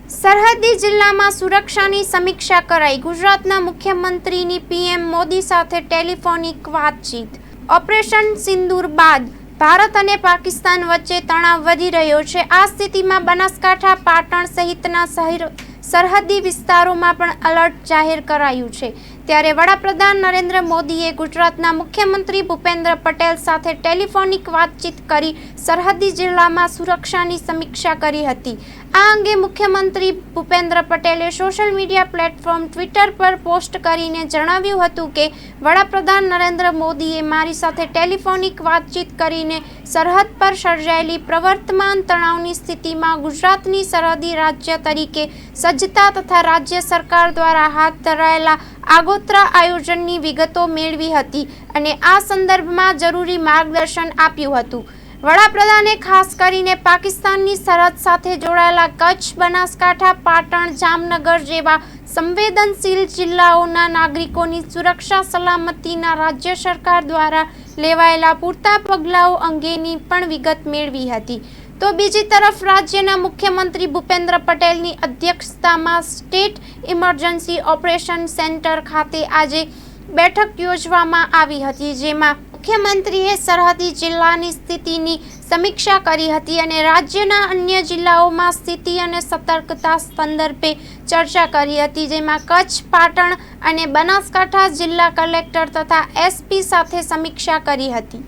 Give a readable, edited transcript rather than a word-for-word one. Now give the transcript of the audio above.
સરહદી જિલ્લામાં સુરક્ષાની સમીક્ષા કરાઈ. ગુજરાતના મુખ્યમંત્રીની પીએમ મોદી સાથે ટેલિફોનિક વાતચીત. ઓપરેશન સિંદૂર બાદ ભારત અને પાકિસ્તાન વચ્ચે તણાવ વધી રહ્યો છે. આ સ્થિતિમાં બનાસકાંઠા, પાટણ સહિતના સરહદી વિસ્તારોમાં પણ એલર્ટ જાહેર કરાયું છે. ત્યારે વડાપ્રધાન નરેન્દ્ર મોદીએ ગુજરાતના મુખ્યમંત્રી ભૂપેન્દ્ર પટેલ સાથે ટેલિફોનિક વાતચીત કરી સરહદી જિલ્લામાં સુરક્ષાની સમીક્ષા કરી હતી. આ અંગે મુખ્યમંત્રી ભૂપેન્દ્ર પટેલે સોશિયલ મીડિયા પ્લેટફોર્મ ટ્વિટર પર પોસ્ટ કરીને જણાવ્યું હતું કે વડાપ્રધાન નરેન્દ્ર મોદીએ મારી સાથે ટેલિફોનિક વાતચીત કરીને સરહદ પર સર્જાયેલી પ્રવર્તમાન તણાવની સ્થિતિમાં ગુજરાતની સરહદી રાજ્ય તરીકે સજ્જતા તથા રાજ્ય સરકાર દ્વારા હાથ ધરાયેલા આગોતરા આયોજનની વિગતો મેળવી હતી અને આ સંદર્ભમાં જરૂરી માર્ગદર્શન આપ્યું હતું. વડાપ્રધાને ખાસ કરીને પાકિસ્તાનની સરહદ સાથે જોડાયેલા કચ્છ, બનાસકાંઠા, પાટણ, જામનગર જેવા સંવેદનશીલ જિલ્લાઓના નાગરિકોની સુરક્ષા સલામતીના રાજ્ય સરકાર દ્વારા લેવાયેલા પૂરતા પગલાઓ અંગેની પણ વિગત મેળવી હતી. તો બીજી તરફ રાજ્યના મુખ્યમંત્રી ભૂપેન્દ્ર પટેલની અધ્યક્ષતામાં સ્ટેટ ઇમરજન્સી ઓપરેશન સેન્ટર ખાતે આજે બેઠક યોજવામાં આવી હતી, જેમાં મુખ્યમંત્રીએ સરહદી જિલ્લાની સ્થિતિની સમીક્ષા કરી હતી અને રાજ્યના અન્ય જિલ્લાઓમાં સ્થિતિ અને સતર્કતા સંદર્ભે ચર્ચા કરી હતી, જેમાં કચ્છ, પાટણ અને બનાસકાંઠા જિલ્લા કલેક્ટર તથા એસપી સાથે સમીક્ષા કરી હતી.